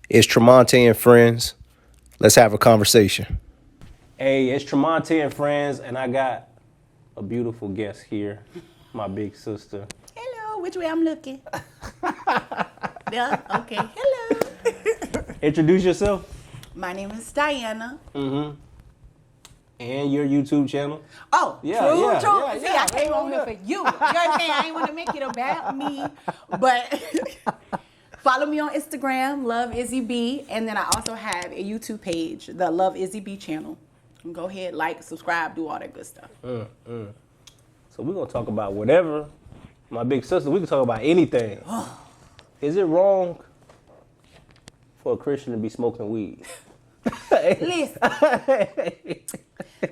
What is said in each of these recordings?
It's Tromonte and Friends. Let's have a conversation. Hey, it's Tromonte and Friends, and I got a beautiful guest here, my big sister. Hello, which way I'm looking? Yeah, okay. Hello. Introduce yourself. My name is Diana. Mm-hmm. And your YouTube channel. Oh, Yeah, true. yeah, See, I came on here for you. You know what I'm saying? I ain't want to make it about me, but follow me on Instagram, Love Izzy B, and then I also have a YouTube page, the Love Izzy B channel. Go ahead, like, subscribe, do all that good stuff. So we're gonna talk about whatever. My big sister, we can talk about anything. Is it wrong for a Christian to be smoking weed? Listen,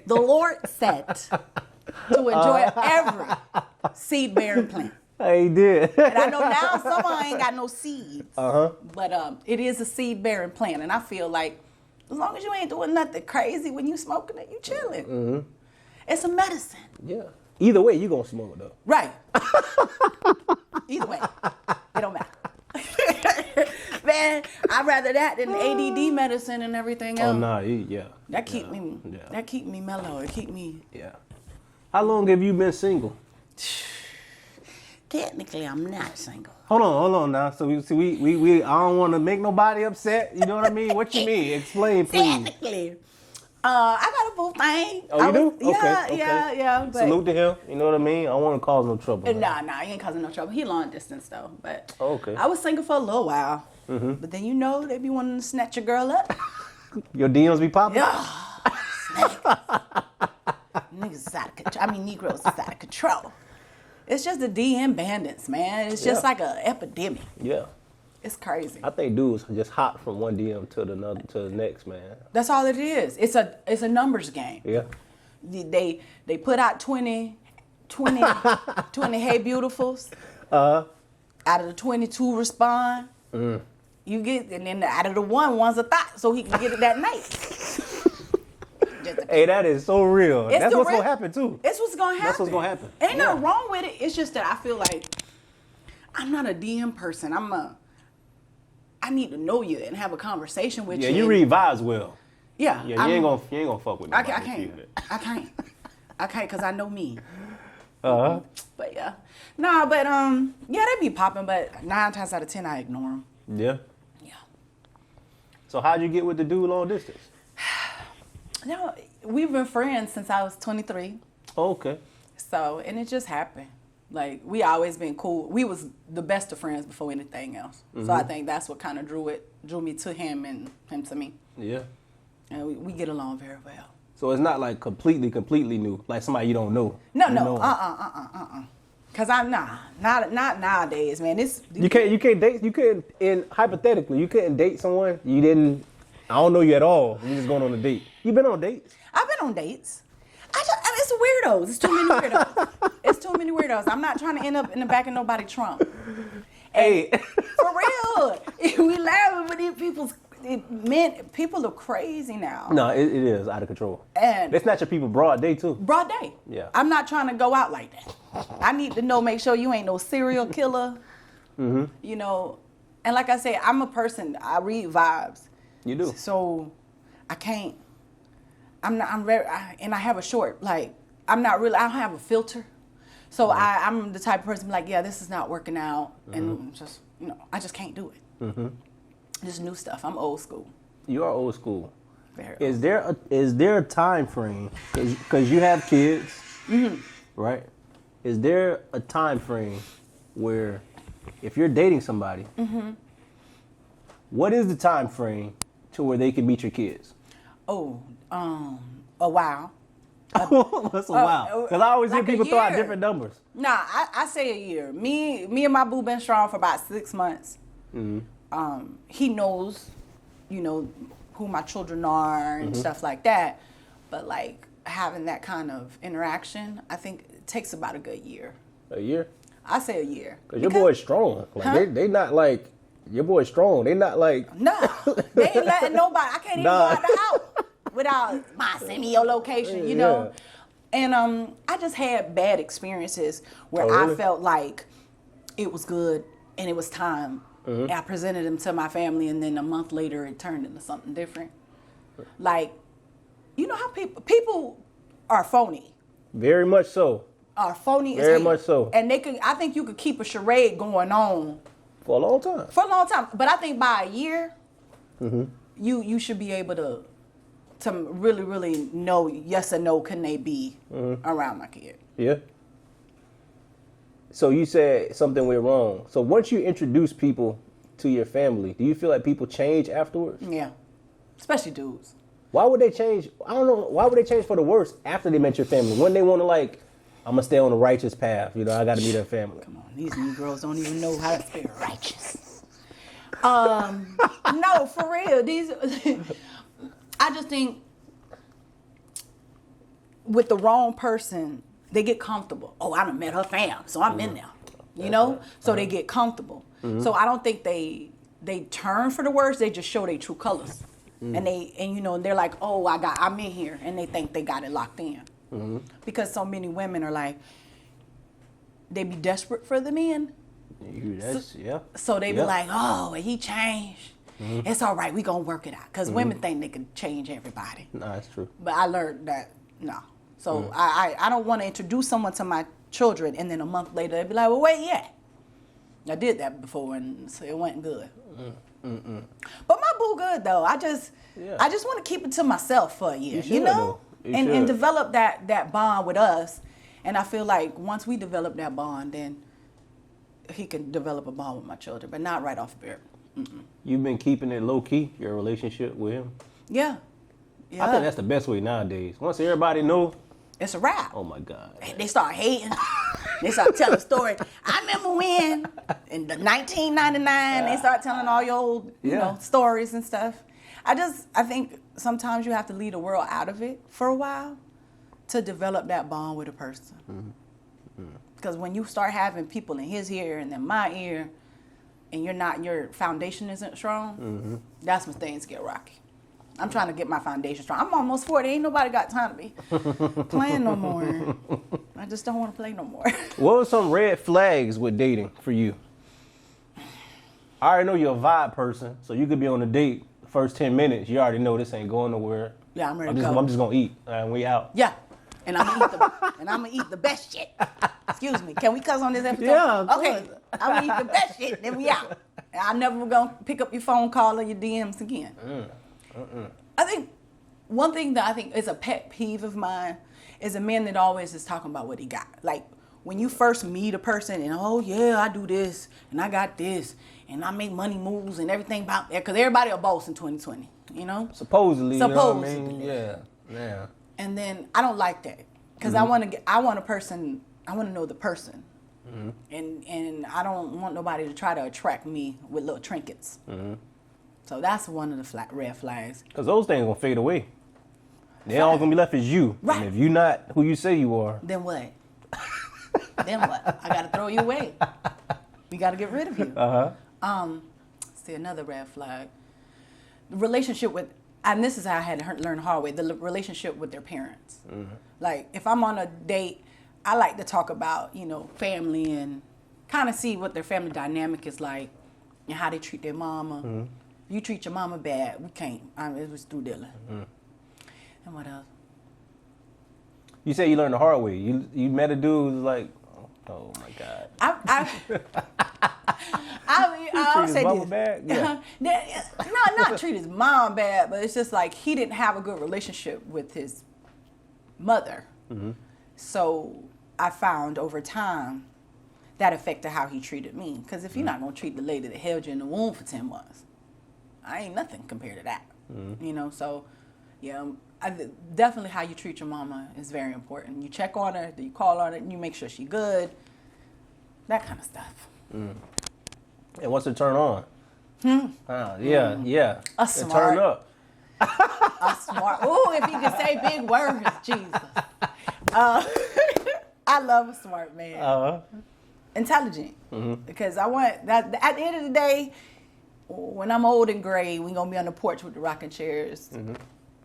the Lord said to enjoy every seed-bearing plant. He did. And I know now some of them ain't got no seeds. But it is a seed-bearing plant, and I feel like as long as you ain't doing nothing crazy when you smoking it, you chilling. It's a medicine. Yeah. Either way, you gonna smoke though. Right. Either way, it don't matter. Man, I'd rather that than ADD medicine and everything else. Oh nah, yeah. That keep me mellow. It keep me. Yeah. How long have you been single? Technically, I'm not single. Hold on now. So we I don't want to make nobody upset. You know what I mean? What you mean? Explain, please. Technically, I got a boo thing. Oh, you do? Yeah, Okay. yeah. But Salute to him. You know what I mean? I don't want to cause no trouble. Nah, he ain't causing no trouble. He long distance though. But Okay. I was single for a little while. But then they be wanting to snatch your girl up. Your DMs be popping? Yeah, niggas is out of control. I mean, Negroes is out of control. It's just the DM bandits, man. It's just like a epidemic. Yeah. It's crazy. I think dudes are just hot from one DM to the next, man. That's all it is. It's a numbers game. Yeah. They put out 20 hey beautifuls. Out of the 22 respond. You get, and then out of the one's a thought, so he can get it that night. Hey, that is so real. That's what's real. gonna happen too. It's what's gonna happen. That's what's gonna happen. Ain't nothing wrong with it. It's just that I feel like I'm not a DM person. I need to know you and have a conversation with you. Yeah, you read vibes well. Yeah. Yeah, you ain't gonna fuck with nobody. I can't because I know me. Uh-huh. But yeah. Nah, but yeah, they be popping, but 9 times out of 10 I ignore them. Yeah. Yeah. So how'd you get with the dude long distance? No, we've been friends since I was 23. Oh, okay. So, and it just happened. Like, we always been cool. We was the best of friends before anything else. So I think that's what kind of drew me to him and him to me. Yeah. And we get along very well. So it's not like completely new, like somebody you don't know. No. Cause I'm not nowadays, man. You can't date. You couldn't. And hypothetically, you couldn't date someone you didn't. I don't know you at all. You just going on a date. You been on dates? I've been on dates. It's weirdos. It's too many weirdos. It's too many weirdos. I'm not trying to end up in the back of nobody's trunk. Hey, for real, we laughing, but these people are crazy now. No, it is out of control. And they snatch your people broad day too. Broad day. Yeah. I'm not trying to go out like that. I need to make sure you ain't no serial killer. You know, and like I say, I'm a person. I read vibes. You do. So I can't. And I have a short. Like I'm not really. I don't have a filter. So I'm the type of person like, yeah, this is not working out, and just I just can't do it. This new stuff. I'm old school. You are old school. Very old. Is there a time frame? Because you have kids, right? Is there a time frame where, if you're dating somebody, what is the time frame to where they can meet your kids? Oh, a while. That's a while. Because I always hear people throw out different numbers. Nah, I say a year. Me and my boo been strong for about 6 months. He knows, who my children are and stuff like that. But like having that kind of interaction, I think it takes about a good year. A year? I say a year. Because your boy's strong. Like they not like, your boy's strong. They not like. No, they ain't letting nobody. I can't even go out the house without send me your location, you know. And I just had bad experiences where I felt like it was good and it was time and I presented him to my family, and then a month later it turned into something different. Like, you know how people are phony. Very much so. Are phony as Very hell. much so. And I think you could keep a charade going on For a long time. for a long time. But I think by a year, you should be able to really, really know yes or no, can they be around my kid. Yeah. So you said something went wrong. So once you introduce people to your family, do you feel like people change afterwards? Yeah. Especially dudes. Why would they change? I don't know. Why would they change for the worse after they met your family? When they want to like, I'm going to stay on the righteous path. You know, I got to meet their family. Come on. These Negroes don't even know how to spell righteous. No, for real. I just think with the wrong person, they get comfortable. Oh, I done met her fam, so I'm in there. You know? So they get comfortable. So I don't think they turn for the worse, they just show their true colors. And you know, they're like, oh, I'm in here, and they think they got it locked in. Because so many women are like, they be desperate for the men. So they be like, oh, he changed. It's all right, we gonna work it out. Because women think they can change everybody. No, that's true. But I learned that, no. So I don't want to introduce someone to my children, and then a month later they'd be like, well, wait, yeah. I did that before, and so it wasn't good. But my boo good, though. I just want to keep it to myself for a year, you know? And develop that bond with us. And I feel like once we develop that bond, then he can develop a bond with my children, but not right off the bat. You've been keeping it low key, your relationship with him? Yeah. I think that's the best way nowadays. Once everybody know, it's a wrap. oh my God. They start hating. They start telling stories. I remember when in the 1999 they start telling all your old, you know, stories and stuff. I think sometimes you have to leave the world out of it for a while to develop that bond with a person. Because when you start having people in his ear and then my ear, and your foundation isn't strong, that's when things get rocky. I'm trying to get my foundation strong. I'm almost 40. Ain't nobody got time to be playing no more. I just don't want to play no more. What are some red flags with dating for you? I already know you're a vibe person, so you could be on a date the first 10 minutes. You already know this ain't going nowhere. Yeah, I'm ready to go. I'm just going to eat, and we out. Yeah, and I'm gonna eat the best shit. Excuse me, can we cuss on this episode? Yeah, okay. I'm gonna eat the best shit, then we out. And I'm never gonna pick up your phone call or your DMs again. I think one thing that I think is a pet peeve of mine is a man that always is talking about what he got. Like when you first meet a person and, oh yeah, I do this and I got this and I make money moves and everything about that, because everybody a boss in 2020, you know? Supposedly. You know what I mean? Yeah. And then I don't like that, because I want a person, I want to know the person. And I don't want nobody to try to attract me with little trinkets. So that's one of the red flags. Because those things going to fade away. They're all going to be left as you. Right. And if you're not who you say you are. Then what? Then what? I got to throw you away. We got to get rid of you. See, another red flag. The relationship with, and this is how I had to learn the hard way, the relationship with their parents. Like, if I'm on a date, I like to talk about, you know, family and kind of see what their family dynamic is like and how they treat their mama. You treat your mama bad, we can't. It was through dealing. And what else? You say you learned the hard way. You met a dude who was like, oh my God. I'll say mama this. bad? Yeah. No, not treat his mom bad, but it's just like he didn't have a good relationship with his mother. So I found over time that affected how he treated me. Because if you're not going to treat the lady that held you in the womb for 10 months, I ain't nothing compared to that. You know, so yeah, definitely how you treat your mama is very important. You check on her, you call on her, and you make sure she's good. That kind of stuff. And what's it turn on? Yeah. A smart. Turn up. A smart. Ooh, if you can say big words, Jesus. I love a smart man. Intelligent. Because I want that. At the end of the day, when I'm old and gray, we're gonna be on the porch with the rocking chairs.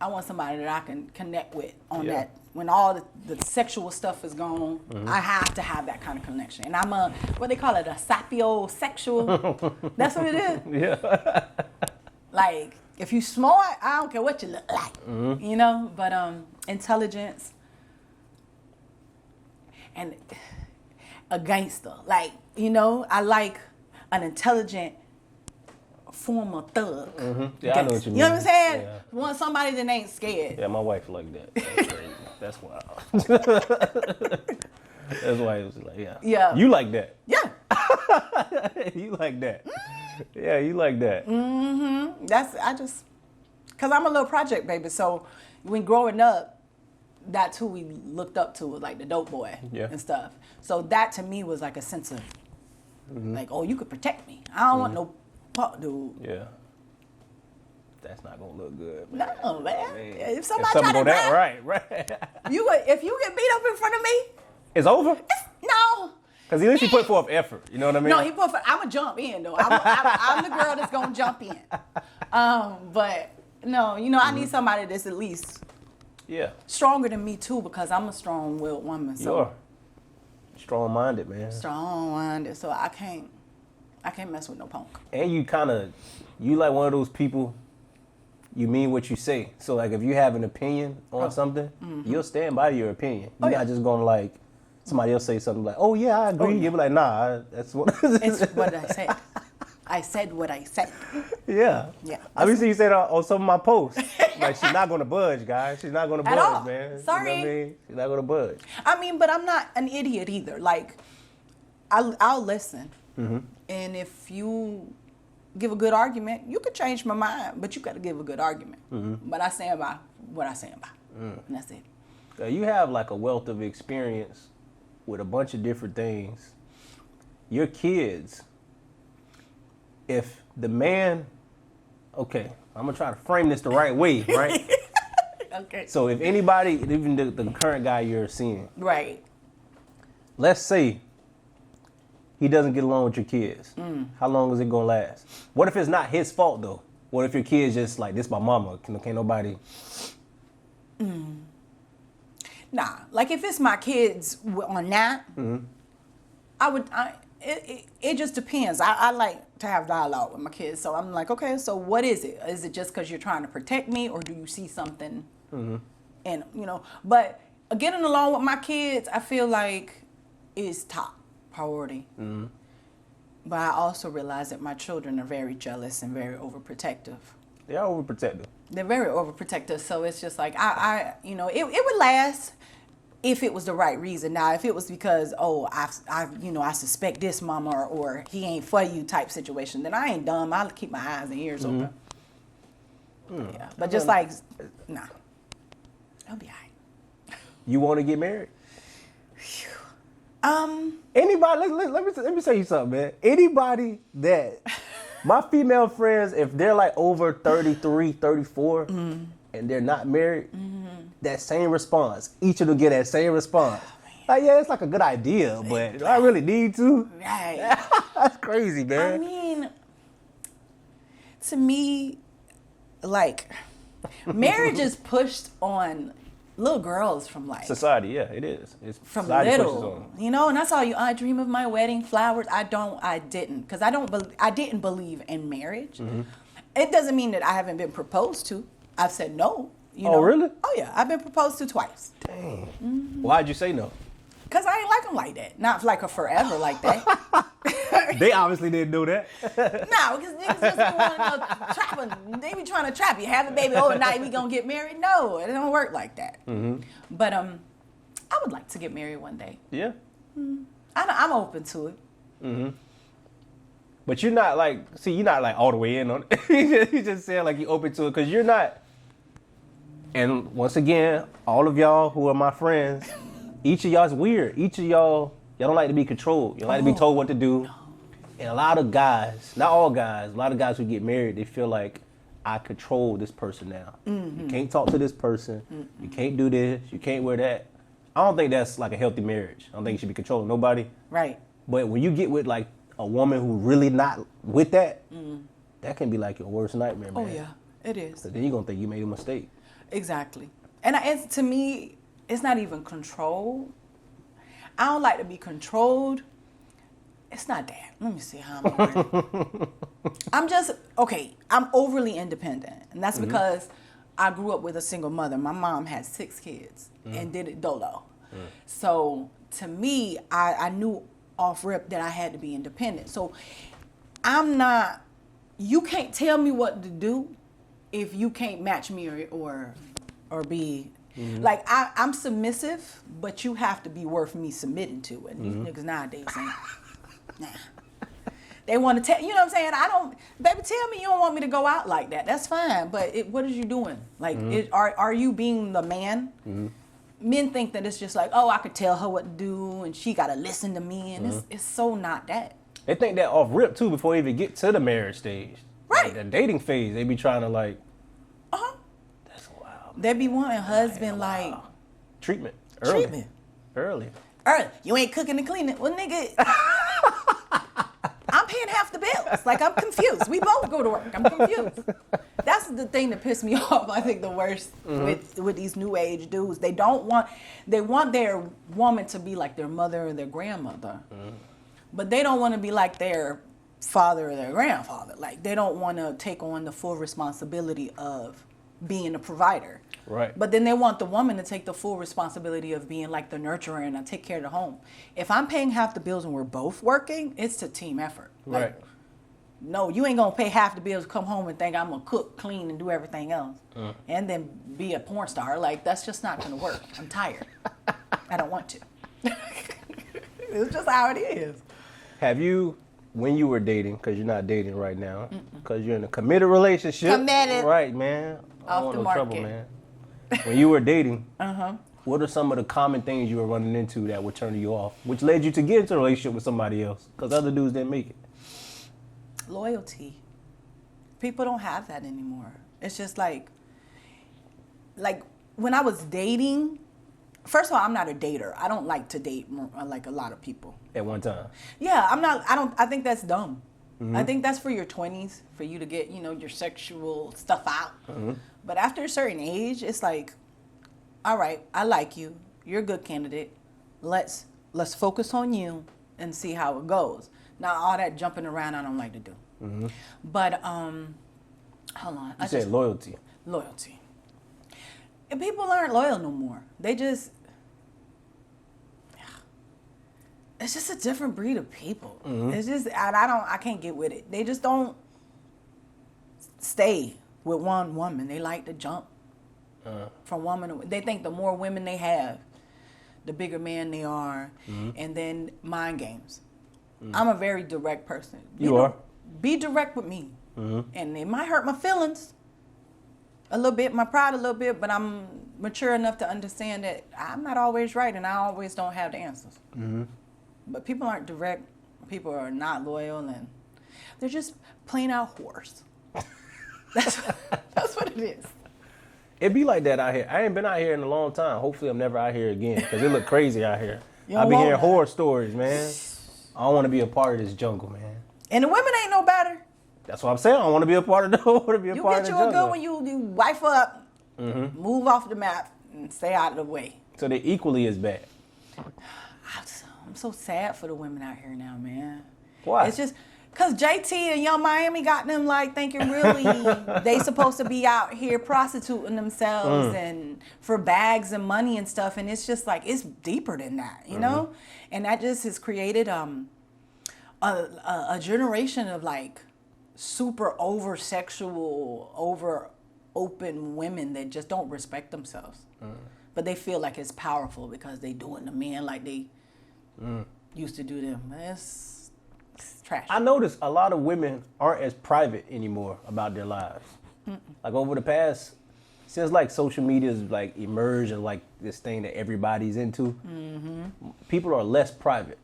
I want somebody that I can connect with on that. When all the sexual stuff is gone, I have to have that kind of connection. And I'm what they call it, a sapiosexual. That's what it is. Yeah. Like, if you smart, I don't care what you look like, you know. But intelligence and a gangster, like, you know, I like an intelligent former thug. Yeah, I know what you mean. You know what I'm saying? Yeah. Want somebody that ain't scared. Yeah, my wife like that. That's crazy. That's wild. That's why it was like, Yeah. You like that. Yeah. You like that. Yeah, you like that. Cause I'm a little project baby. So when growing up, that's who we looked up to, was like the dope boy and stuff. So that to me was like a sense of like, oh, you could protect me. I don't want no punk dude. Yeah. That's not gonna look good, man. No, man. If If somebody something try go to that grab, right. if you get beat up in front of me, It's over? no. Because at least he put forth effort. You know what I mean? No, I'm going to jump in, though. I'm the girl that's going to jump in. But, no, you know, I need somebody that's at least stronger than me, too, because I'm a strong-willed woman. So. You're strong-minded, man. Strong-minded. So I can't mess with no punk. And you like one of those people, you mean what you say. So, like, if you have an opinion on something, you'll stand by your opinion. You're not just going to, like, somebody else say something like, oh, yeah, I agree. You'll be like, nah, that's what... It's what I said. I said what I said. Yeah. Yeah. I mean, see you said on some of my posts. Like, she's not going to budge, guys. She's not going to budge, all. man. Sorry. You know what I mean? She's not going to budge. I mean, but I'm not an idiot either. Like, I'll listen. And if you give a good argument, you could change my mind, but you got to give a good argument. But I stand by what I stand by. And that's it. You have like a wealth of experience with a bunch of different things. Your kids, if the man, okay, I'm going to try to frame this the right way, right? Okay. So if anybody, even the current guy you're seeing, Right. let's say he doesn't get along with your kids. How long is it going to last? What if it's not his fault, though? What if your kid's just like, this my mama, can't nobody... Nah, like if it's my kids on that, it just depends. I like to have dialogue with my kids. So I'm like, okay, so what is it? Is it just because you're trying to protect me, or do you see something? And, you know, but getting along with my kids, I feel like is top priority. But I also realize that my children are very jealous and very overprotective. They are overprotective. They're very overprotective. So it's just like, you know, it would last if it was the right reason. Now, if it was because, oh, I suspect this mama, or he ain't for you type situation, then I ain't dumb. I'll keep my eyes and ears open. Yeah, but just like, nah, I'll be all right. You want to get married? Anybody, let me tell you something, man. Anybody that, my female friends, if they're like over 33, 34, and they're not married, that same response, each of them get that same response. Like, yeah, it's like a good idea, but do I really need to? Right. That's crazy, man. I mean, to me, like, marriage is pushed on little girls from like Society, yeah, it is. It's from society pushes little, on. you know, and that's all you. I dream of my wedding flowers. I didn't, because I didn't believe in marriage. It doesn't mean that I haven't been proposed to. I've said no. You know? Oh, really? Oh yeah, I've been proposed to twice. Dang. Why'd you say no? Cause I ain't like them like that. Not like a forever like that. They obviously didn't do that. No, because niggas just be wanting to trap. They be trying to trap you. Have a baby overnight, we gonna get married. No, it don't work like that. But I would like to get married one day. Yeah. I'm open to it. But you're not like, you're not like all the way in on it. You just saying like you open to it, because you're not. And once again, all of y'all who are my friends, each of y'all is weird. Each of y'all don't like to be controlled. You like to be told what to do. No. And a lot of guys, not all guys, a lot of guys who get married, they feel like, I control this person now. You can't talk to this person. You can't do this. You can't wear that. I don't think that's like a healthy marriage. I don't think you should be controlling nobody. Right. But when you get with like a woman who really not with that, that can be like your worst nightmare, man. Oh yeah, it is. So then you're going to think you made a mistake. Exactly. And to me, it's not even control. I don't like to be controlled. It's not that. Let me see how I'm doing. I'm overly independent. And that's because I grew up with a single mother. My mom had 6 kids and did it dolo. So to me, I knew off rip that I had to be independent. So you can't tell me what to do if you can't match me or be, like, I'm submissive, but you have to be worth me submitting to. And these niggas nowadays ain't. Nah. They want to tell, you know what I'm saying? Baby, tell me you don't want me to go out like that. That's fine. But what are you doing? Like, are you being the man? Men think that it's just like, oh, I could tell her what to do and she got to listen to me. And it's so not that. They think that off rip, too, before they even get to the marriage stage. Right. Like the dating phase, they be trying to, like, that's wild. They be wanting husband, like. Treatment. Early. You ain't cooking and cleaning. Well, nigga. I'm paying half the bills. Like, I'm confused. We both go to work. I'm confused. That's the thing that pissed me off, I think, the worst with these new age dudes. They want their woman to be like their mother or their grandmother. But they don't want to be like their father or their grandfather. Like, they don't want to take on the full responsibility of being a provider. Right. But then they want the woman to take the full responsibility of being like the nurturer and take care of the home. If I'm paying half the bills and we're both working, it's a team effort. Like, right. No, you ain't gonna pay half the bills, come home and think I'm gonna cook, clean, and do everything else, and then be a porn star. Like, that's just not gonna work. I'm tired. I don't want to. It's just how it is. Have you, when you were dating, because you're not dating right now, because you're in a committed relationship. Committed. Right, man. I don't Off want the no market. trouble, man. When you were dating, what are some of the common things you were running into that would turn you off, which led you to get into a relationship with somebody else? Because other dudes didn't make it. Loyalty. People don't have that anymore. It's just like when I was dating, first of all, I'm not a dater. I don't like to date like a lot of people. At one time. Yeah, I think that's dumb. I think that's for your 20s, for you to get, your sexual stuff out. But after a certain age, it's like, all right, I like you. You're a good candidate. Let's focus on you and see how it goes. Now, all that jumping around, I don't like to do. But, hold on. You said loyalty. Loyalty. And people aren't loyal no more. They just, it's just a different breed of people. It's just, I can't get with it. They just don't stay with one woman. They like to jump from woman to woman. They think the more women they have, the bigger man they are, and then mind games. I'm a very direct person. You are. Be direct with me. And it might hurt my feelings a little bit, my pride a little bit, but I'm mature enough to understand that I'm not always right and I always don't have the answers. But people aren't direct. People are not loyal, and they're just plain out whores. That's what it is. It be like that out here. I ain't been out here in a long time. Hopefully I'm never out here again, because it look crazy out here. I be hearing horror stories, man. I don't want to be a part of this jungle, man. And the women ain't no better. That's what I'm saying. I don't want to be a part of the jungle. You get you a good when you wife up, move off the map, and stay out of the way. So they equally as bad. I'm so sad for the women out here now, man. Why? It's just because JT and Young Miami got them like thinking really they supposed to be out here prostituting themselves and for bags and money and stuff, and it's just like it's deeper than that, you know. And that just has created a generation of like super over sexual, over open women that just don't respect themselves, but they feel like it's powerful because they doing the men like they used to do them. It's trash. I noticed a lot of women aren't as private anymore about their lives. Like over the past, since like social media is like emerged and like this thing that everybody's into, people are less private.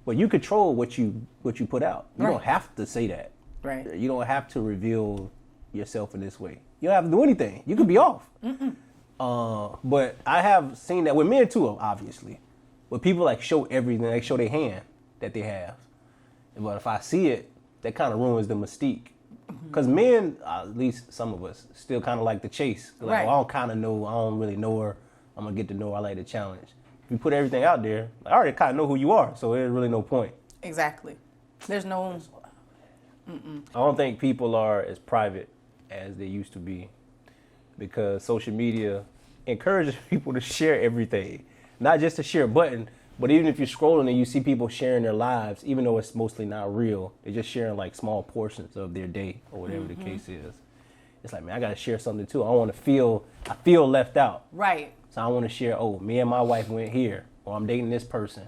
But you control what you put out. You don't have to say that. Right. You don't have to reveal yourself in this way. You don't have to do anything. You can be off. But I have seen that with men too, obviously. But people like show everything. They show their hand that they have. But if I see it, that kind of ruins the mystique. Because men, at least some of us, still kind of like the chase. Like, Right. well, I don't kind of know. I don't really know her. I'm going to get to know her. I like the challenge. If you put everything out there, I already kind of know who you are. So there's really no point. Exactly. There's no... I don't think people are as private as they used to be because social media encourages people to share everything. Not just to share a button, but even if you're scrolling and you see people sharing their lives, even though it's mostly not real, they're just sharing like small portions of their day or whatever the case is. It's like, man, I got to share something too. I feel left out. Right. So I want to share, me and my wife went here, or I'm dating this person.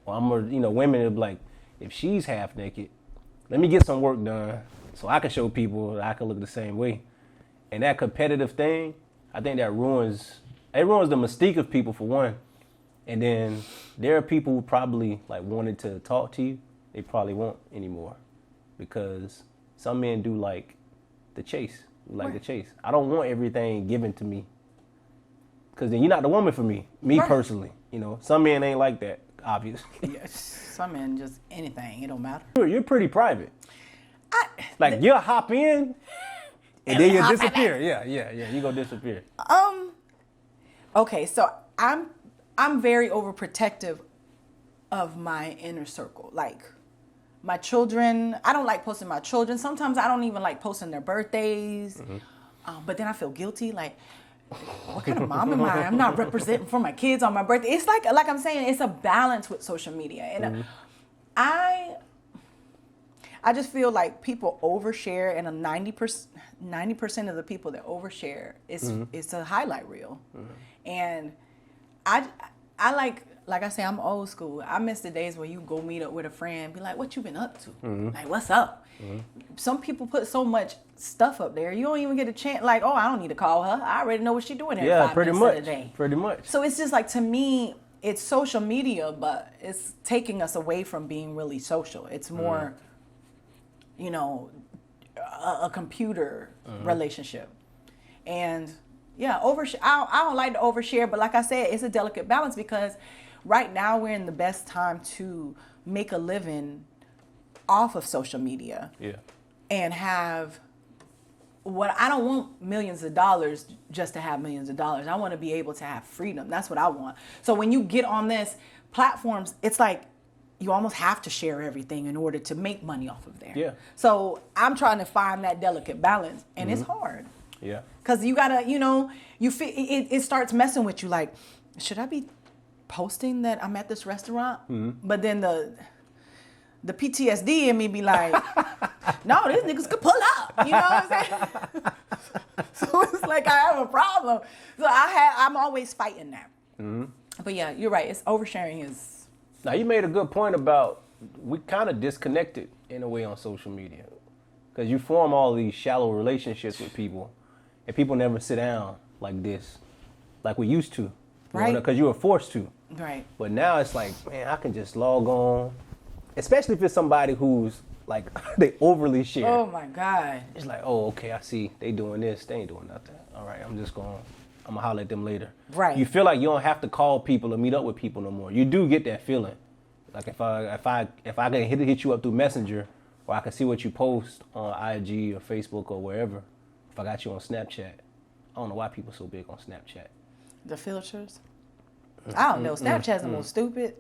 Or women will be like, if she's half naked, let me get some work done so I can show people that I can look the same way. And that competitive thing, I think that ruins the mystique of people for one. And then there are people who probably like wanted to talk to you, they probably won't anymore. Because some men do like the chase. The chase. I don't want everything given to me. Because then you're not the woman for me. Me personally. Some men ain't like that, obviously. Yes. Some men just anything. It don't matter. You're pretty private. You'll hop in and then you'll disappear. Yeah. You're going to disappear. Okay, so I'm very overprotective of my inner circle. Like my children, I don't like posting my children. Sometimes I don't even like posting their birthdays. But then I feel guilty. Like, what kind of mom am I? I'm not representing for my kids on my birthday. It's like I'm saying, it's a balance with social media. And I just feel like people overshare, and 90% of the people that overshare it's a highlight reel. And I like I say, I'm old school. I miss the days where you go meet up with a friend, be like, what you been up to? Like, what's up? Some people put so much stuff up there, you don't even get a chance. Like, I don't need to call her. I already know what she's doing every 5 minutes of the day. Pretty much. So it's just like, to me, it's social media, but it's taking us away from being really social. It's more, a computer relationship. And yeah, I don't like to overshare, but like I said, it's a delicate balance because right now we're in the best time to make a living off of social media. Yeah. And have I don't want millions of dollars just to have millions of dollars. I want to be able to have freedom. That's what I want. So when you get on this platforms, it's like you almost have to share everything in order to make money off of there. Yeah. So I'm trying to find that delicate balance, and it's hard. Yeah. Because you gotta, you feel it starts messing with you. Like, should I be posting that I'm at this restaurant? But then the PTSD in me be like, no, these niggas could pull up. You know what I'm saying? So it's like I have a problem. So I'm always fighting that. But yeah, you're right. It's oversharing is. Now you made a good point about we kind of disconnected in a way on social media because you form all these shallow relationships with people, and people never sit down like this, like we used to, right? Because you were forced to. Right. But now it's like, man, I can just log on, especially if it's somebody who's like they overly share. Oh my God. It's like, oh, okay, I see they doing this, they ain't doing nothing. All right, I'm gonna holler at them later. Right. You feel like you don't have to call people or meet up with people no more. You do get that feeling. Like if I can hit you up through Messenger, or I can see what you post on IG or Facebook or wherever. If I got you on Snapchat, I don't know why people so big on Snapchat. The filters. I don't know. Snapchat's the most stupid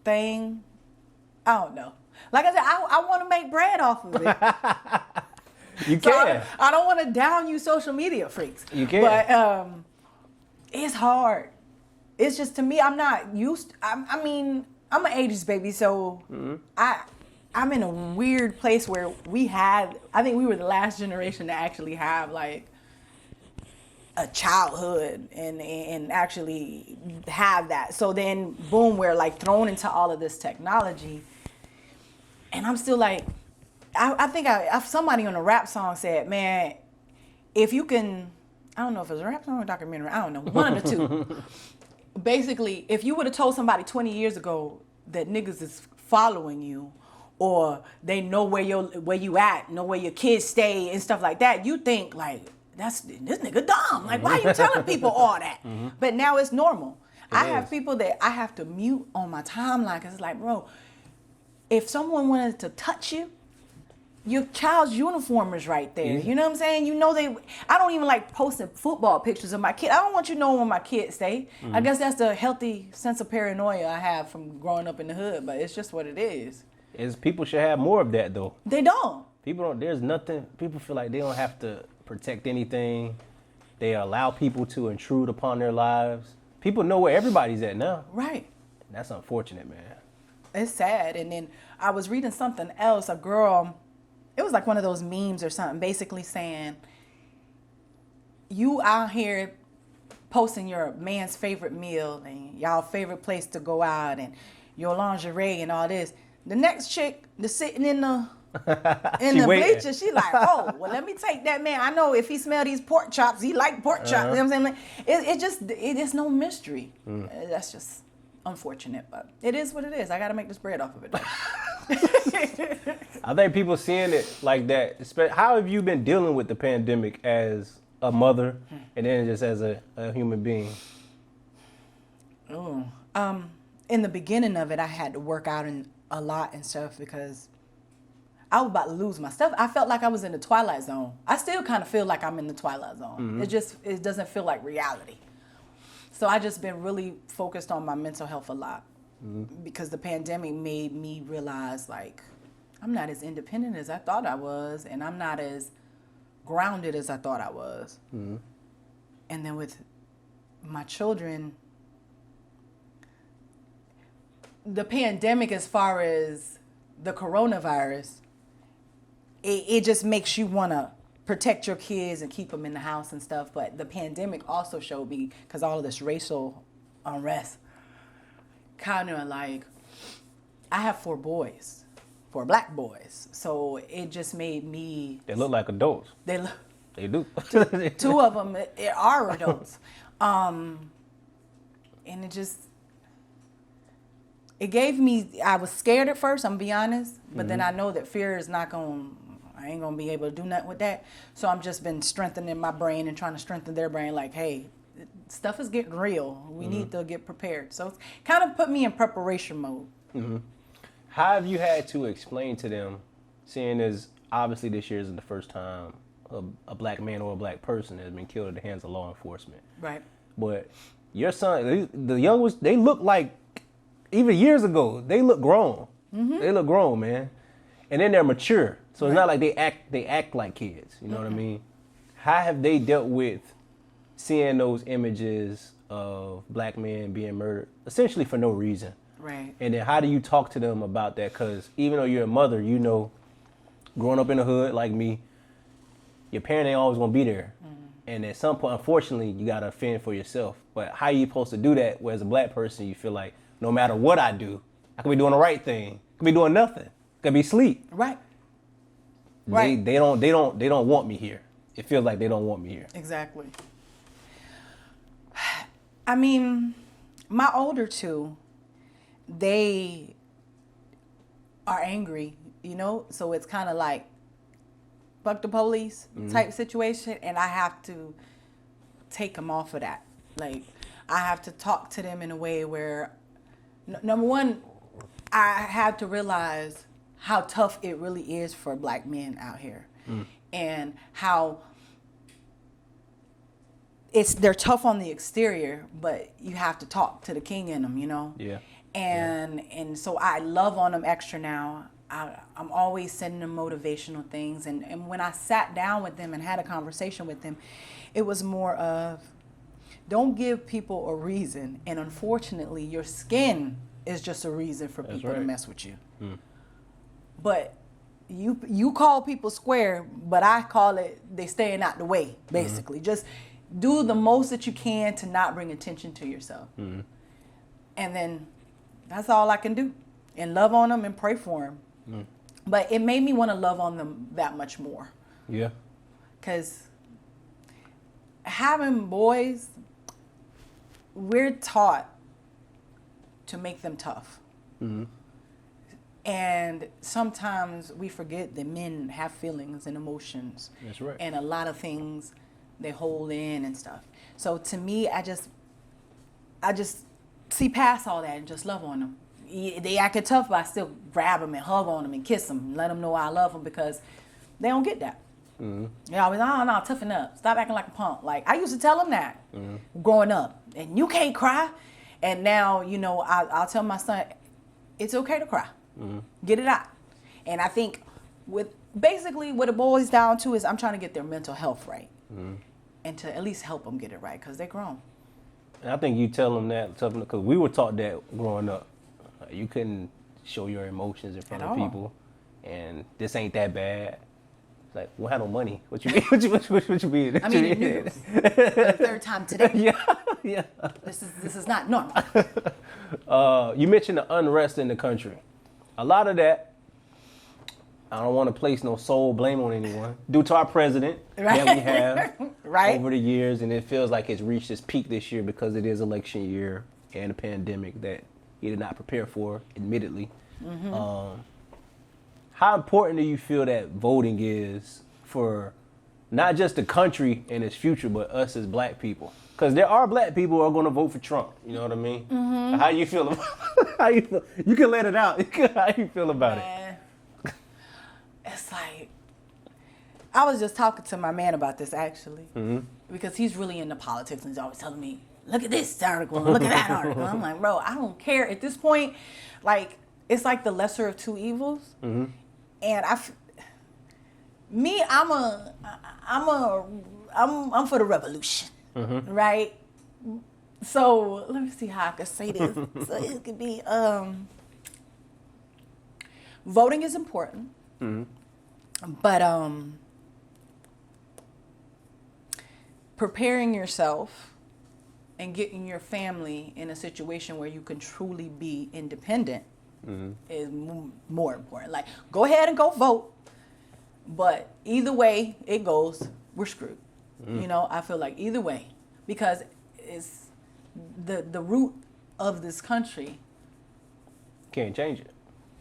thing. I don't know. Like I said, I want to make bread off of it. You can. So I don't want to down you social media freaks. You can. But it's hard. It's just, to me, I'm not used. I mean, I'm an 80s baby, so I'm in a weird place where I think we were the last generation to actually have like a childhood and actually have that. So then, boom, we're like thrown into all of this technology. And I'm still like, I think somebody on a rap song said, man, if you can, I don't know if it was a rap song or a documentary, I don't know, one of the two. Basically, if you would have told somebody 20 years ago that niggas is following you, or they know where you at, know where your kids stay and stuff like that, you think like, this nigga dumb. Like, why are you telling people all that? But now it's normal. I have people that I have to mute on my timeline because it's like, bro, if someone wanted to touch you, your child's uniform is right there. You know what I'm saying? You know I don't even like posting football pictures of my kid. I don't want you knowing where my kids stay. I guess that's the healthy sense of paranoia I have from growing up in the hood, but it's just what it is. People should have more of that though. They don't. There's nothing, people feel like they don't have to protect anything. They allow people to intrude upon their lives. People know where everybody's at now. Right. That's unfortunate, man. It's sad. And then I was reading something else, a girl, it was like one of those memes or something, basically saying, you out here posting your man's favorite meal and y'all favorite place to go out and your lingerie and all this. The next chick that's sitting in the bleachers, she like, oh, well, let me take that man. I know if he smell these pork chops, he like pork chops. You know what I'm saying? Like, it is no mystery. That's just unfortunate, but it is what it is. I got to make this bread off of it. I think people seeing it like that. How have you been dealing with the pandemic as a mother and then just as a human being? In the beginning of it, I had to work out a lot and stuff because I was about to lose my stuff. I felt like I was in the Twilight Zone. I still kind of feel like I'm in the Twilight Zone. It doesn't feel like reality. So I just been really focused on my mental health a lot because the pandemic made me realize like I'm not as independent as I thought I was, and I'm not as grounded as I thought I was. And then with my children, the pandemic, as far as the coronavirus, it just makes you want to protect your kids and keep them in the house and stuff. But the pandemic also showed me, because all of this racial unrest, kind of like, I have 4 boys, 4 black boys. So it just made me... They look like adults. They do. 2 of them are adults. And it gave me, I was scared at first, I'm gonna be honest, but then I know that fear is I ain't gonna be able to do nothing with that. So I'm just been strengthening my brain and trying to strengthen their brain, like, hey, stuff is getting real. We need to get prepared. So it's kind of put me in preparation mode. How have you had to explain to them, seeing as obviously this year isn't the first time a black man or a black person has been killed at the hands of law enforcement? Right. But your son, the young ones, they look like, even years ago, they look grown. They look grown, man. And then they're mature. So it's not like they act like kids. You know what I mean? How have they dealt with seeing those images of black men being murdered, essentially for no reason? Right. And then how do you talk to them about that? Because even though you're a mother, you know, growing up in the hood like me, your parent ain't always gonna be there. And at some point, unfortunately, you gotta fend for yourself. But how are you supposed to do that where as a black person, you feel like no matter what I do, I could be doing the right thing. I could be doing nothing. I could be asleep. Right. They don't want me here. It feels like they don't want me here. Exactly. I mean, my older 2, they are angry, you know? So it's kind of like fuck the police type situation, and I have to take them off of that. Like, I have to talk to them in a way where, number one, I have to realize how tough it really is for black men out here, and how they're tough on the exterior, but you have to talk to the king in them, you know? Yeah. And so I love on them extra now. I'm always sending them motivational things. And when I sat down with them and had a conversation with them, it was more of, don't give people a reason. And unfortunately, your skin is just a reason for people to mess with you. But you call people square, but I call it they staying out the way, basically. Just do the most that you can to not bring attention to yourself. And then that's all I can do. And love on them and pray for them. But it made me want to love on them that much more. Yeah. Because having boys, we're taught to make them tough. And sometimes we forget that men have feelings and emotions. That's right. And a lot of things they hold in and stuff. So to me, I just see past all that and just love on them. they acting tough, but I still grab them and hug on them and kiss them and let them know I love them because they don't get that. They always, no, toughen up. Stop acting like a punk. Like, I used to tell them that growing up. And you can't cry. And now, you know, I'll tell my son, it's okay to cry. Get it out. And I think basically what it boils down to is I'm trying to get their mental health right. And to at least help them get it right because they're grown. And I think you tell them that, because we were taught that growing up. You couldn't show your emotions in front of people. And this ain't that bad. Like, we have no money. What you mean? What you mean? I mean, the third time today. Yeah. This is not normal. You mentioned the unrest in the country. A lot of that, I don't want to place no sole blame on anyone, due to our president that we have over the years, and it feels like it's reached its peak this year because it is election year and a pandemic that he did not prepare for, admittedly. How important do you feel that voting is for not just the country and its future, but us as black people? Because there are black people who are going to vote for Trump. You know what I mean? How you feel about how you feel? You can let it out. How you feel about it? It's like, I was just talking to my man about this, actually. Because he's really into politics and he's always telling me, look at this article, look at that article. I'm like, bro, I don't care. At this point, like, it's like the lesser of two evils. And I'm for the revolution, right? So let me see how I could say this. So it could be, voting is important, but preparing yourself and getting your family in a situation where you can truly be independent is more important. Like, go ahead and go vote, but either way it goes, we're screwed. You know, I feel like either way, because it's the root of this country. Can't change it.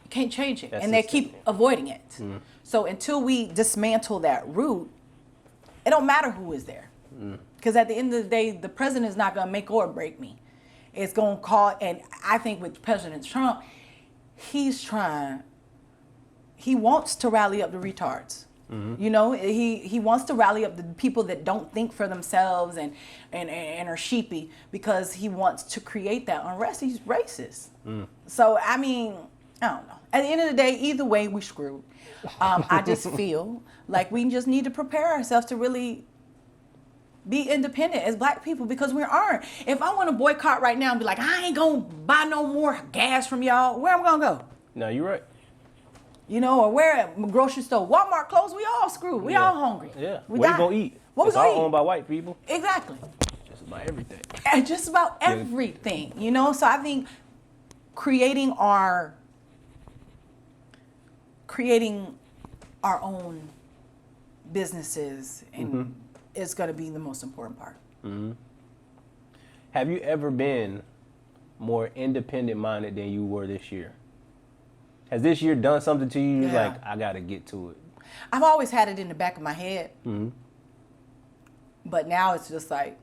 Can't change it. That's and they keep avoiding it. So until we dismantle that root, it don't matter who is there. Because at the end of the day, the president is not going to make or break me. It's going to call, and I think with President Trump, he wants to rally up the retards. You know, he wants to rally up the people that don't think for themselves and are sheepy, because he wants to create that unrest. He's racist. So, I mean, I don't know. At the end of the day, either way, we screwed. I just feel like we just need to prepare ourselves to really be independent as black people, because we aren't. If I want to boycott right now and be like, I ain't going to buy no more gas from y'all, where am I going to go? No, you're right. You know, or where at the grocery store, Walmart closed, we all screwed. We all hungry. Yeah. We What you going to eat? What it's we gonna all eat? owned by white people. Exactly. Just about everything. And just about everything, you know? So I think creating our own businesses and is going to be the most important part. Have you ever been more independent minded than you were this year? Has this year done something to you? Yeah. Like, I got to get to it. I've always had it in the back of my head. But now it's just like,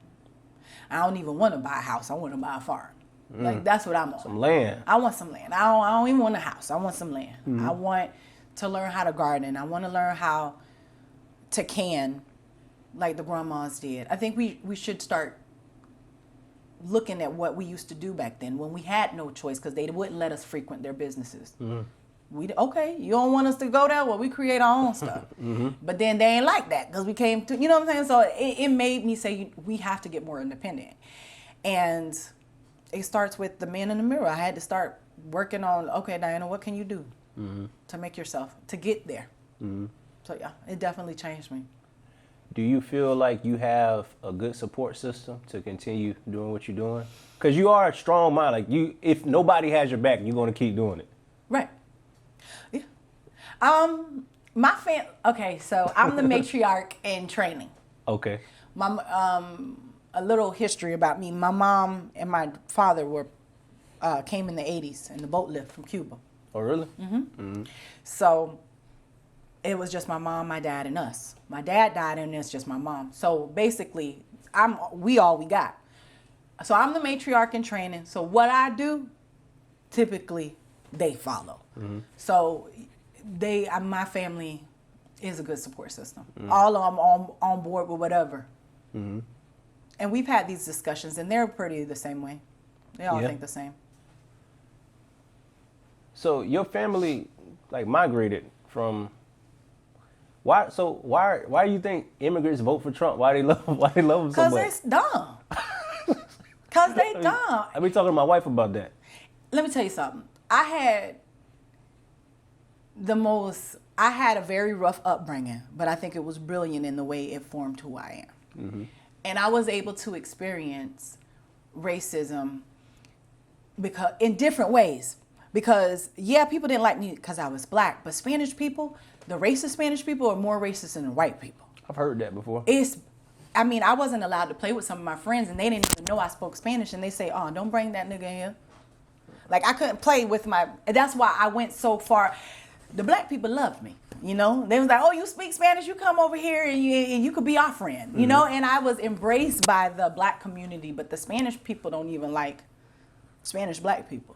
I don't even want to buy a house. I want to buy a farm. Like, that's what I'm on. Some land. I want some land. I don't even want a house. I want some land. I want to learn how to garden. I want to learn how to can, like the grandmas did. I think we should start looking at what we used to do back then when we had no choice, because they wouldn't let us frequent their businesses. Okay, you don't want us to go there? Well, we create our own stuff. But then they ain't like that, because we came to, you know what I'm saying? So it made me say we have to get more independent. And it starts with the man in the mirror. I had to start working on, okay, Diana, what can you do to make yourself, to get there? So yeah, it definitely changed me. Do you feel like you have a good support system to continue doing what you're doing? Because you are a strong mind. Like, if nobody has your back, you're going to keep doing it. Right. Yeah. Okay, so I'm the matriarch in training. Okay. A little history about me. My mom and my father came in the 80s in the boat lift from Cuba. Oh, really? So it was just my mom, my dad, and us. My dad died, and it's just my mom. So basically, we all we got. So I'm the matriarch in training. So what I do typically they follow. So my family is a good support system. All of them on board with whatever. And we've had these discussions, and they're pretty the same way. They all think the same. So your family like migrated from why do you think immigrants vote for Trump? Why they love him so much? Because it's dumb. Because they dumb. I've been talking to my wife about that. Let me tell you something. I had a very rough upbringing, but I think it was brilliant in the way it formed who I am. And I was able to experience racism because in different ways. Because, people didn't like me because I was black, but Spanish people, the racist Spanish people are more racist than the white people. I've heard that before. I wasn't allowed to play with some of my friends, and they didn't even know I spoke Spanish, and they say, oh, don't bring that nigga in here. Like, I couldn't play with that's why I went so far. The black people loved me, you know? They was like, oh, you speak Spanish, you come over here, and you could be our friend, you know? And I was embraced by the black community, but the Spanish people don't even like Spanish black people.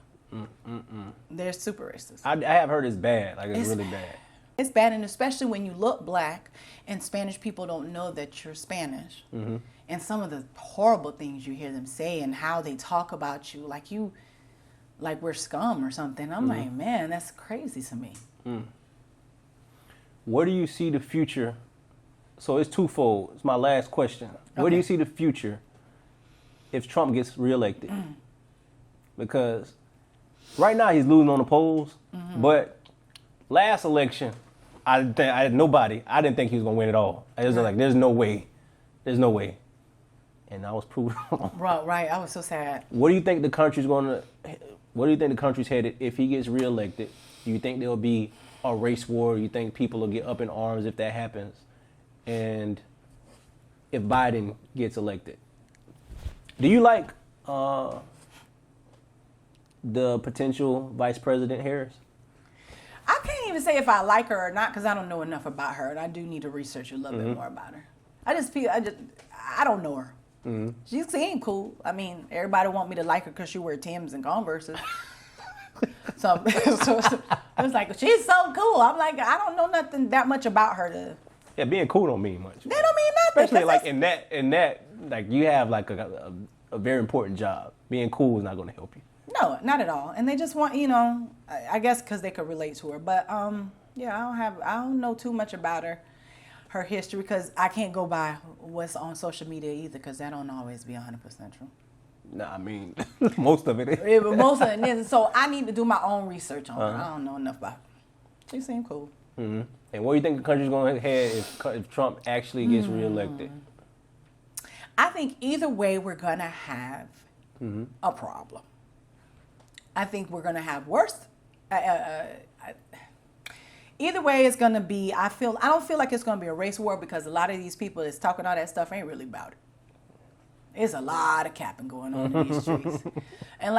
They're super racist. I have heard it's bad. Like, it's really bad. It's bad, and especially when you look black and Spanish people don't know that you're Spanish. And some of the horrible things you hear them say and how they talk about you, like we're scum or something. I'm like, man, that's crazy to me. Where do you see the future? So it's twofold. It's my last question. Where do you see the future if Trump gets reelected? Because right now he's losing on the polls, but last election, I didn't think he was gonna win at all. I was like, there's no way, and I was proved wrong. Right. I was so sad. What do you think the country's headed if he gets reelected? Do you think there'll be a race war? You think people will get up in arms if that happens? And if Biden gets elected, do you like the potential Vice President Harris? I can't even say if I like her or not because I don't know enough about her, and I do need to research a little bit more about her. I don't know her. She seemed cool. I mean, everybody want me to like her because she wear Timbs and Converses. so it was like, she's so cool. I'm like, I don't know nothing that much about her. Being cool don't mean much. That don't mean nothing. Especially like in that, like you have like a very important job. Being cool is not going to help you. No, not at all. And they just want, I guess because they could relate to her. But I don't know too much about her history because I can't go by what's on social media either because that don't always be 100% true. Nah, I mean, most of it is. Most of it is. So I need to do my own research on her. I don't know enough about her. She seemed cool. And where do you think the country's going to head if Trump actually gets reelected? I think either way we're going to have a problem. I think we're going to have worse. Either way, it's going to be, I don't feel like it's going to be a race war because a lot of these people that's talking all that stuff ain't really about it. There's a lot of capping going on in these streets. And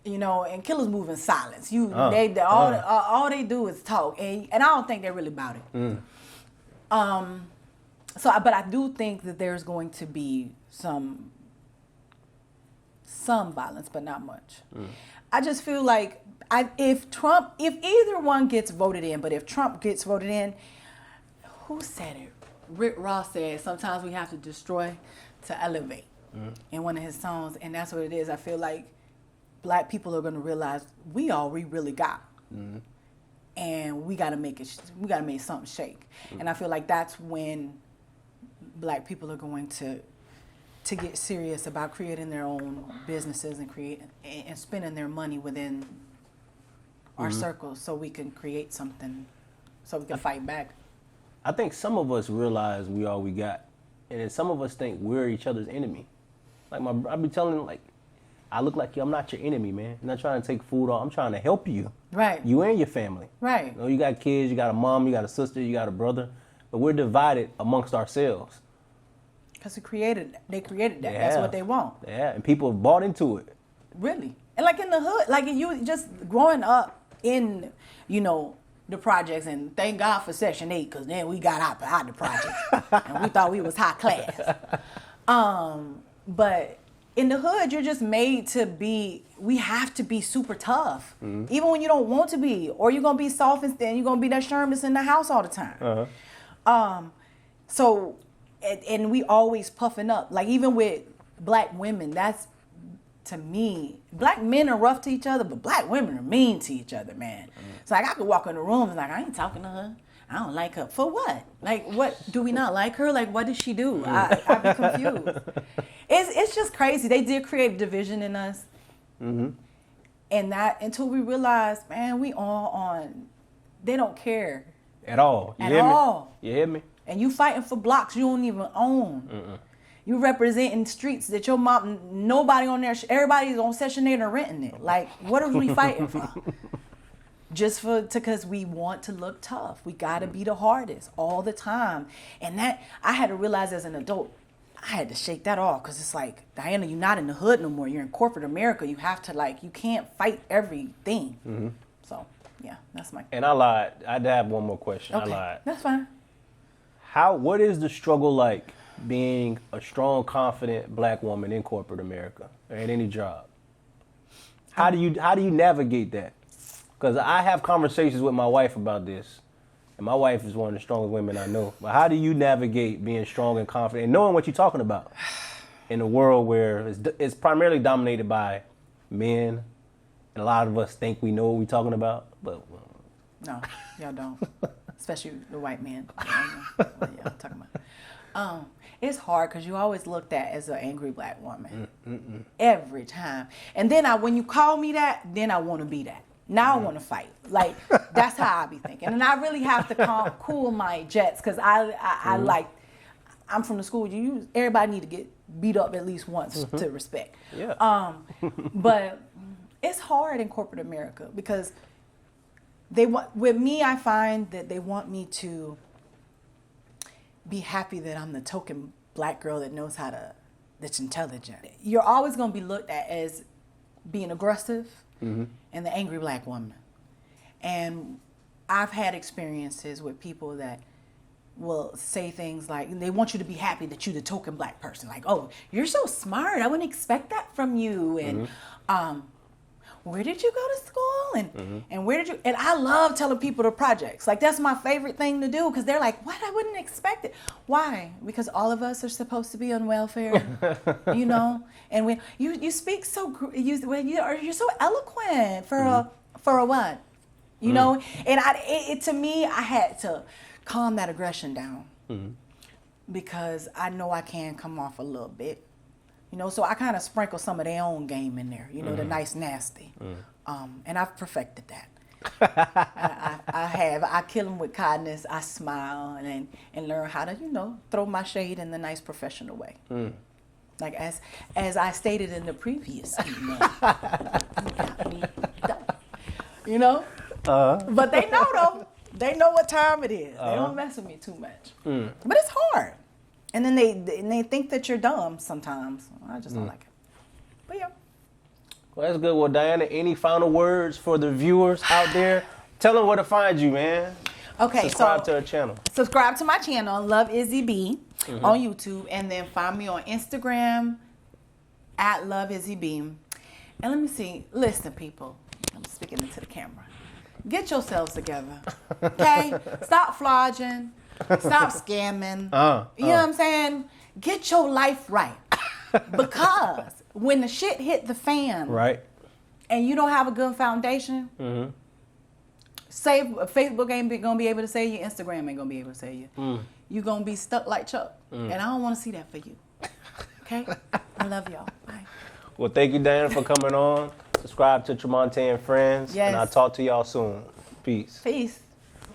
and killers move in silence. All they do is talk. And I don't think they're really about it. But I do think that there's going to be some violence, but not much. I just feel like if either one gets voted in, but if Trump gets voted in, who said it? Rick Ross said, sometimes we have to destroy to elevate in one of his songs, and that's what it is. I feel like black people are going to realize we really got. And we got to make something shake. And I feel like that's when black people are going to get serious about creating their own businesses and spending their money within our circles so we can create something, so we can fight back. I think some of us realize we all we got, and then some of us think we're each other's enemy. Like I be telling them, like, I look like you. I'm not your enemy, man. I'm not trying to take food off. I'm trying to help you. Right. You and your family. Right. You got kids. You got a mom. You got a sister. You got a brother. But we're divided amongst ourselves. Because they created that. That's what they want. Yeah, and people have bought into it. Really. And like in the hood, like you just growing up in, the projects, and thank God for Section 8, because then we got out the projects and we thought we was high class. But in the hood, you're just made to be, we have to be super tough. Even when you don't want to be, or you're going to be soft and you're going to be that Sherman's in the house all the time. So, and we always puffing up. Like even with black women, that's, to me, black men are rough to each other, but black women are mean to each other, man. So like I could walk in the room and like, I ain't talking to her. I don't like her. For what? Like, what? Do we not like her? Like, what did she do? I'd be confused. It's just crazy. They did create division in us. And that, until we realized, man, we all on, they don't care. At all. You hear me? You hear me? And you fighting for blocks you don't even own. You representing streets that your mom, nobody on there, everybody's on Section 8 or renting it. Like, what are we fighting for? Just because we want to look tough. We got to be the hardest all the time. And that, I had to realize as an adult, I had to shake that off, because it's like, Diana, you're not in the hood no more. You're in corporate America. You have to, like, you can't fight everything. So, yeah, that's my... And I lied. I have one more question. Okay, I lied. that's fine. What is the struggle like being a strong, confident black woman in corporate America or at any job? How do you navigate that? Because I have conversations with my wife about this, and my wife is one of the strongest women I know. But how do you navigate being strong and confident and knowing what you're talking about in a world where it's primarily dominated by men, and a lot of us think we know what we're talking about, but no, y'all don't. Especially the white men. What y'all talking about? It's hard because you always looked at as an angry black woman every time. And then when you call me that, then I want to be that. Now I want to fight. Like, that's how I be thinking. And I really have to cool my jets, because I like, I'm from the school, everybody need to get beat up at least once to respect. Yeah. But it's hard in corporate America, because with me, I find that they want me to be happy that I'm the token black girl that knows that's intelligent. You're always going to be looked at as being aggressive and the angry black woman. And I've had experiences with people that will say things like, they want you to be happy that you're the token black person. Like, oh, you're so smart. I wouldn't expect that from you. And where did you go to school? And where did you, and I love telling people the projects. Like, that's my favorite thing to do, because they're like, what? I wouldn't expect it. Why? Because all of us are supposed to be on welfare, you know? And when you speak you're so eloquent for a what? You know? And to me, I had to calm that aggression down, because I know I can come off a little bit. You know, so I kind of sprinkle some of their own game in there, you know, the nice, nasty. And I've perfected that. I kill them with kindness. I smile and learn how to, you know, throw my shade in the nice, professional way. Like as I stated in the previous email, you got me done. You know? But they know, though. They know what time it is. They don't mess with me too much. But it's hard. And then they think that you're dumb sometimes. I just don't like it. But yeah. Well, that's good. Well, Diana, any final words for the viewers out there? Tell them where to find you, man. Okay, subscribe to our channel. Subscribe to my channel, Love Izzy B, on YouTube, and then find me on Instagram at Love Izzy B. And let me see. Listen, people. I'm speaking into the camera. Get yourselves together. Okay? Stop flogging. Stop scamming. You know what I'm saying? Get your life right. Because when the shit hit the fan, right, and you don't have a good foundation, Facebook ain't gonna be able to save you. Instagram ain't gonna be able to save you. You're gonna be stuck like Chuck. And I don't want to see that for you. Okay? I love y'all. Bye. Well, thank you, Diana, for coming on. Subscribe to Tromonte and Friends. Yes. And I'll talk to y'all soon. Peace. Peace.